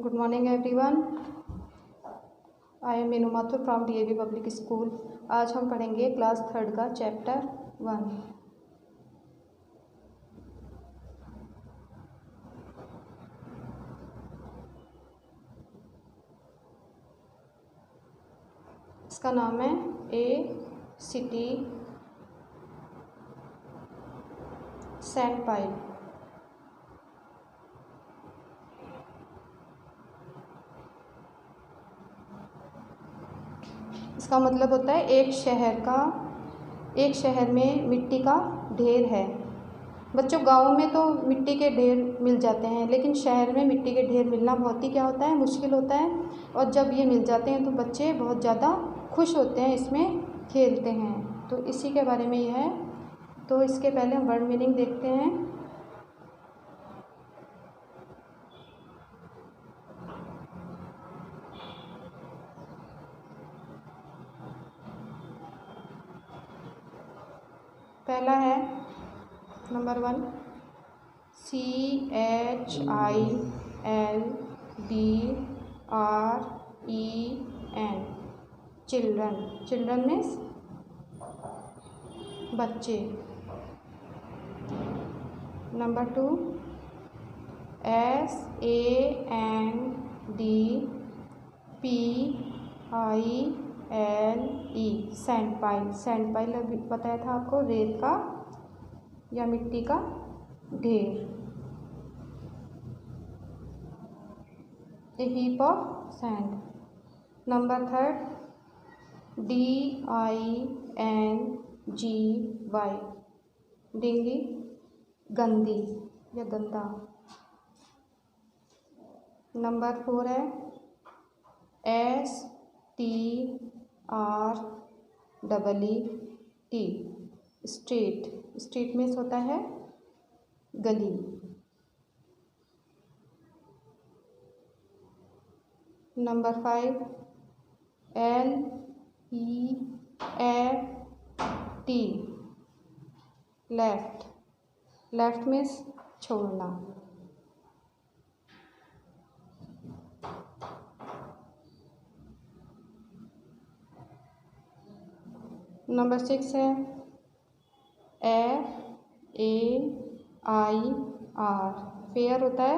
Good morning everyone. I am Meenu Mathur from DAV Public School. आज हम पढ़ेंगे class 3rd का chapter 1। इसका नाम है ए सिटी सैंड पाइल। इसका मतलब होता है एक शहर में मिट्टी का ढेर है। बच्चों, गाँव में तो मिट्टी के ढेर मिल जाते हैं, लेकिन शहर में मिट्टी के ढेर मिलना बहुत ही क्या होता है, मुश्किल होता है। और जब ये मिल जाते हैं तो बच्चे बहुत ज़्यादा खुश होते हैं, इसमें खेलते हैं। तो इसी के बारे में यह है। तो इसके पहले हम वर्ड मीनिंग देखते हैं। पहला है नंबर 1 CHILDREN। चिल्ड्रन मीन्स बच्चे। Number 2 SANDPILE। सैंड पाइल अभी बताया था आपको, रेत का या मिट्टी का ढेर। A heap of sand. Number 3 DINGY। Dingy गंदी या गंदा। नंबर 4 है STREET। स्ट्रीट मीन्स होता है गली। Number 5 LEFT। लेफ्ट मीन्स छोड़ना। नंबर 6 है FAIR। फेयर होता है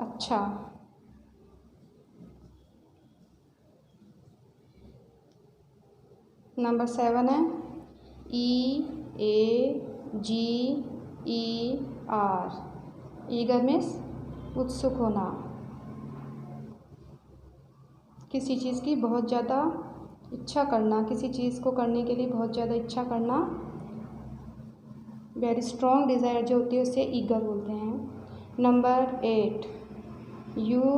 अच्छा। नंबर 7 है EAGER। ईगर मीन्स उत्सुक होना, किसी चीज़ की बहुत ज़्यादा इच्छा करना, किसी चीज़ को करने के लिए बहुत ज़्यादा इच्छा करना। वेरी स्ट्रॉन्ग डिज़ायर जो होती है उसे ईगर बोलते हैं। Number 8 UNRESTRAINED।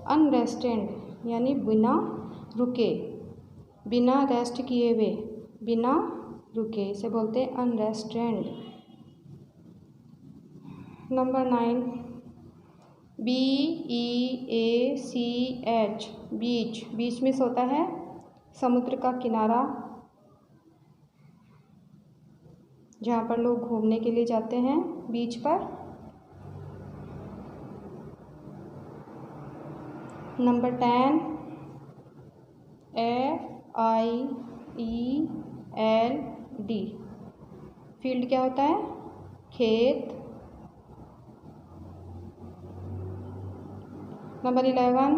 अनरेस्टेड यानी बिना रुके, बिना रेस्ट किए हुए, बिना रुके, इसे बोलते हैं unrested. Number 9 BEACH। Beach means होता है समुद्र का किनारा, जहाँ पर लोग घूमने के लिए जाते हैं बीच पर। Number 10 FIELD। फील्ड क्या होता है, खेत। Number 11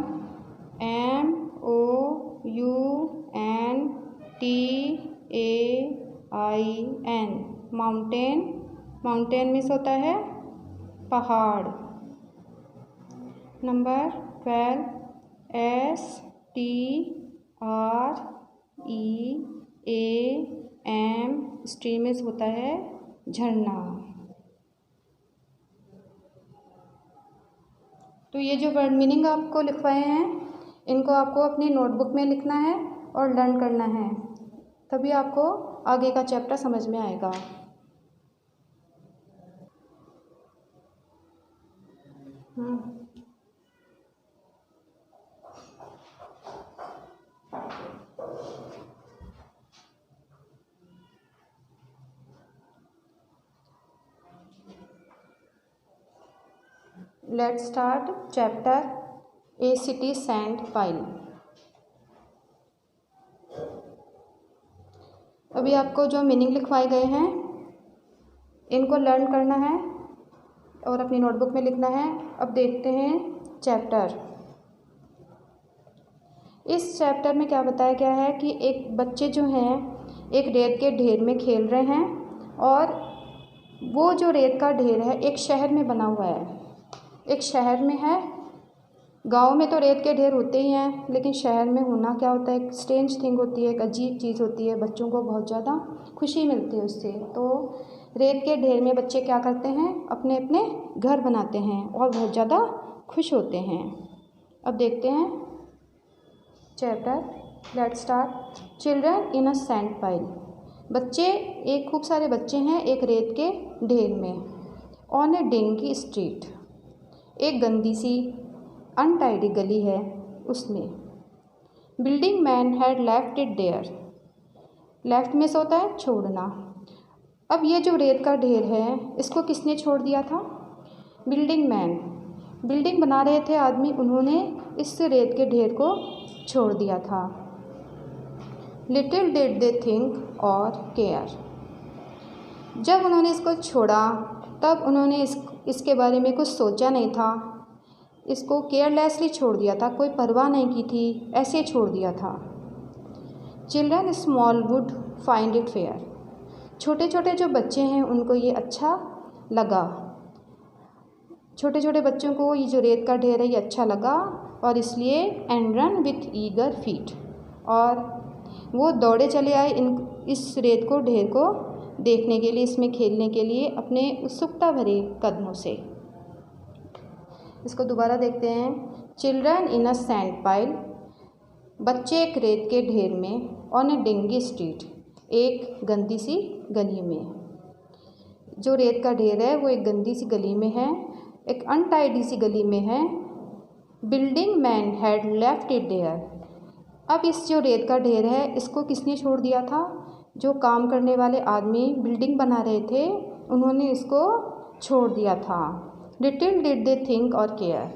MOUNTAIN। माउंटेन मीन्स होता है पहाड़। Number 12 STREAM। स्ट्रीम मीन्स होता है झरना। तो ये जो वर्ड मीनिंग आपको लिखवाए हैं, इनको आपको अपनी नोटबुक में लिखना है और लर्न करना है, तभी आपको आगे का चैप्टर समझ में आएगा। Let's start chapter A city sand pile. अभी आपको जो मीनिंग लिखवाए गए हैं इनको लर्न करना है और अपनी नोटबुक में लिखना है। अब देखते हैं चैप्टर। इस चैप्टर में क्या बताया गया है कि एक बच्चे जो हैं एक रेत के ढेर में खेल रहे हैं और वो जो रेत का ढेर है एक शहर में बना हुआ है। एक शहर में है। गांव में तो रेत के ढेर होते ही हैं, लेकिन शहर में होना क्या होता है, एक स्ट्रेंज थिंग होती है, एक अजीब चीज़ होती है। बच्चों को बहुत ज़्यादा खुशी मिलती है उससे। तो रेत के ढेर में बच्चे क्या करते हैं, अपने अपने घर बनाते हैं और बहुत ज़्यादा खुश होते हैं। अब देखते हैं chapter. Let's start. Children in a sand pile. बच्चे, एक खूब सारे बच्चे हैं एक रेत के ढेर में। ऑन ए डिंगी स्ट्रीट, एक गंदी सी अनटाइडी गली है उसमें। Building man had left it there. Left में से होता है छोड़ना। अब ये जो रेत का ढेर है इसको किसने छोड़ दिया था? Building man. बिल्डिंग बना रहे थे आदमी, उन्होंने इस रेत के ढेर को छोड़ दिया था। लिटिल डिड दे थिंक और केयर। जब उन्होंने इसको छोड़ा तब उन्होंने इसके बारे में कुछ सोचा नहीं था। इसको केयरलेसली छोड़ दिया था, कोई परवाह नहीं की थी, ऐसे छोड़ दिया था। Children small would find it fair. छोटे छोटे जो बच्चे हैं उनको ये अच्छा लगा। छोटे छोटे बच्चों को ये जो रेत का ढेर है ये अच्छा लगा और इसलिए and run with eager feet, और वो दौड़े चले आए इस रेत को ढेर को देखने के लिए, इसमें खेलने के लिए अपने उत्सुकता भरे कदमों से। इसको दोबारा देखते हैं। Children in a sand pile. बच्चे एक रेत के ढेर में। ऑन ए डिंगी स्ट्रीट, एक गंदी सी गली में। जो रेत का ढेर है वो एक गंदी सी गली में है, एक अनटाइडी सी गली में है। Building man had left it there. अब इस जो रेत का ढेर है इसको किसने छोड़ दिया था? जो काम करने वाले आदमी बिल्डिंग बना रहे थे उन्होंने इसको छोड़ दिया था। लिटिल डिड दे थिंक और केयर।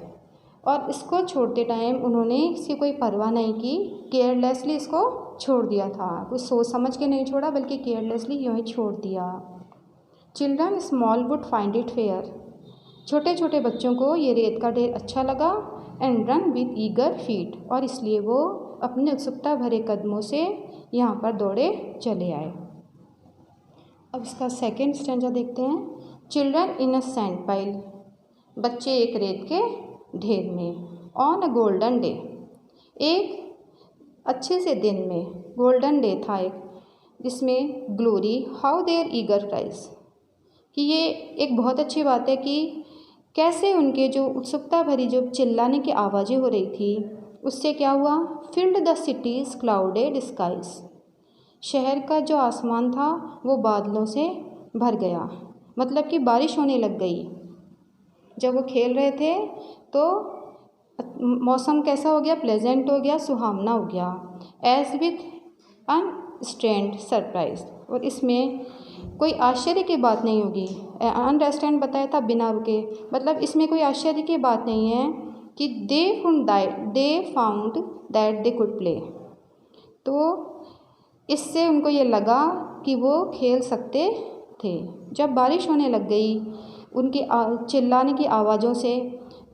और इसको छोड़ते टाइम उन्होंने इसकी कोई परवाह नहीं की, केयरलेसली इसको छोड़ दिया था। कुछ सोच समझ के नहीं छोड़ा बल्कि केयरलेसली यूँ ही छोड़ दिया। Children small would find it fair. छोटे छोटे बच्चों को ये रेत का ढेर अच्छा लगा। And run with eager feet, और इसलिए वो अपने उत्सुकता भरे कदमों से यहाँ पर दौड़े चले आए। अब इसका सेकेंड स्टैंजा देखते हैं। Children in a sand pile. बच्चे एक रेत के ढेर में। ऑन अ गोल्डन डे, एक अच्छे से दिन में। गोल्डन डे था एक, जिसमें glory how their eager cries, कि ये एक बहुत अच्छी बात है कि कैसे उनके जो उत्सुकता भरी जो चिल्लाने की आवाज़ें हो रही थी उससे क्या हुआ, filled the city's clouded skies. शहर का जो आसमान था वो बादलों से भर गया, मतलब कि बारिश होने लग गई। जब वो खेल रहे थे तो मौसम कैसा हो गया, प्लेजेंट हो गया, सुहावना हो गया। एज विथ अनरेस्ट्रेंड सरप्राइज, और इसमें कोई आश्चर्य की बात नहीं होगी। अनरेस्ट्रेंड बताया था बिना रुके, मतलब इसमें कोई आश्चर्य की बात नहीं है कि they found that they could play. तो इससे उनको ये लगा कि वो खेल सकते थे। जब बारिश होने लग गई उनकी चिल्लाने की आवाज़ों से,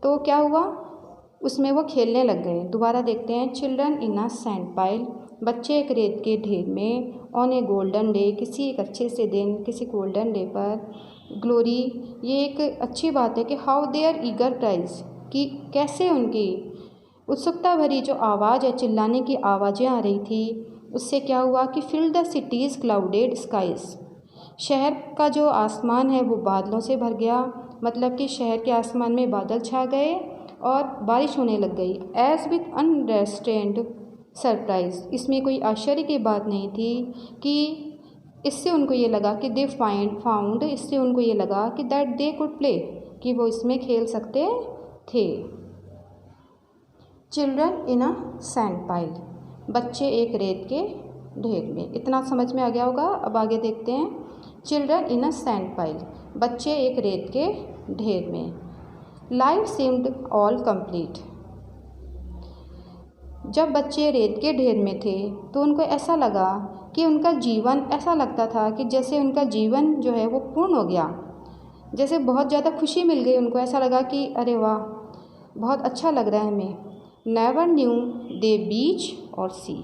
तो क्या हुआ, उसमें वो खेलने लग गए। दोबारा देखते हैं। Children in a sand pile. बच्चे एक रेत के ढेर में। ऑन ए गोल्डन डे, किसी एक अच्छे से दिन, किसी गोल्डन डे पर। ग्लोरी, ये एक अच्छी बात है कि हाउ देयर ईगर क्राइज, कि कैसे उनकी उत्सुकता भरी जो आवाज़ है, चिल्लाने की आवाज़ें आ रही थी, उससे क्या हुआ कि fill the city's clouded skies, शहर का जो आसमान है वो बादलों से भर गया, मतलब कि शहर के आसमान में बादल छा गए और बारिश होने लग गई। एज विथ अनरेस्ट्रेंड सरप्राइज, इसमें कोई आश्चर्य की बात नहीं थी कि इससे उनको ये लगा कि दे फाउंड, इससे उनको ये लगा कि दैट दे कुड प्ले, कि वो इसमें खेल सकते थे। Children in a sand pile. बच्चे एक रेत के ढेर में। इतना समझ में आ गया होगा। अब आगे देखते हैं। Children in a sand pile. बच्चे एक रेत के ढेर में। Life seemed all complete. जब बच्चे रेत के ढेर में थे तो उनको ऐसा लगा कि उनका जीवन, ऐसा लगता था कि जैसे उनका जीवन जो है वो पूर्ण हो गया, जैसे बहुत ज़्यादा खुशी मिल गई उनको। ऐसा लगा कि अरे वाह, बहुत अच्छा लग रहा है हमें। नेवर न्यू दे बीच और सी,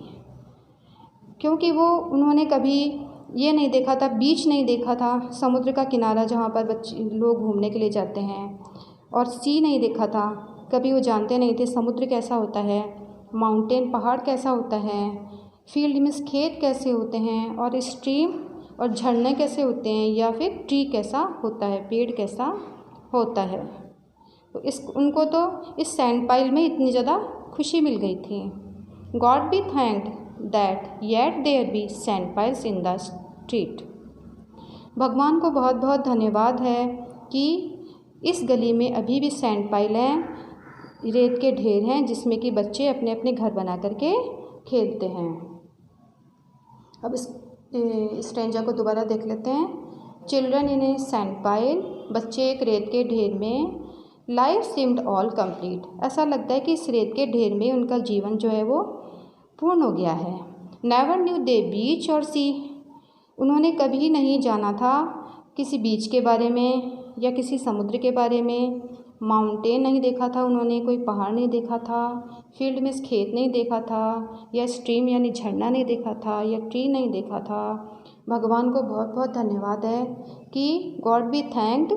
क्योंकि उन्होंने कभी ये नहीं देखा था, बीच नहीं देखा था, समुद्र का किनारा जहाँ पर बच्चे लोग घूमने के लिए जाते हैं, और सी नहीं देखा था। कभी वो जानते नहीं थे समुद्र कैसा होता है, माउंटेन पहाड़ कैसा होता है, फील्ड में खेत कैसे होते हैं, और स्ट्रीम और झरने कैसे होते हैं, या फिर ट्री कैसा होता है, पेड़ कैसा होता है। तो उनको तो इस सैंड पाइल में इतनी ज़्यादा खुशी मिल गई थी। God be thanked that yet there be sand piles in the street. भगवान को बहुत बहुत धन्यवाद है कि इस गली में अभी भी सैंड पाइल हैं, रेत के ढेर हैं, जिसमें कि बच्चे अपने अपने घर बना करके खेलते हैं। अब इस स्ट्रेंजा को दोबारा देख लेते हैं। Children in A sand pile, बच्चे एक रेत के ढेर में। लाइफ सीम्ड ऑल कंप्लीट, ऐसा लगता है कि इस रेत के ढेर में उनका जीवन जो है वो पूर्ण हो गया है। नेवर न्यू दे बीच और सी, उन्होंने कभी नहीं जाना था किसी बीच के बारे में या किसी समुद्र के बारे में। माउंटेन नहीं देखा था उन्होंने, कोई पहाड़ नहीं देखा था, फील्ड में खेत नहीं देखा था, या स्ट्रीम यानी झरना नहीं देखा था, या ट्री नहीं देखा था। भगवान को बहुत बहुत धन्यवाद है कि गॉड बी थैंक्ड,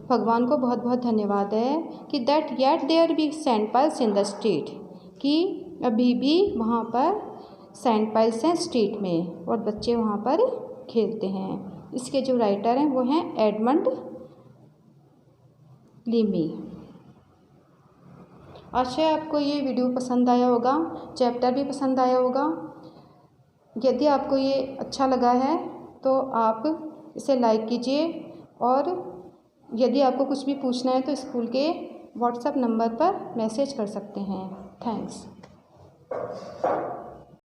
भगवान को बहुत बहुत धन्यवाद है कि that yet there be sand piles in the street, कि अभी भी वहाँ पर सैंड पाइल्स हैं स्ट्रीट में, और बच्चे वहाँ पर खेलते हैं। इसके जो राइटर हैं वो हैं एडमंड लीमी। आशा है आपको ये वीडियो पसंद आया होगा, चैप्टर भी पसंद आया होगा। यदि आपको ये अच्छा लगा है तो आप इसे लाइक कीजिए, और यदि आपको कुछ भी पूछना है तो स्कूल के व्हाट्सएप नंबर पर मैसेज कर सकते हैं। थैंक्स।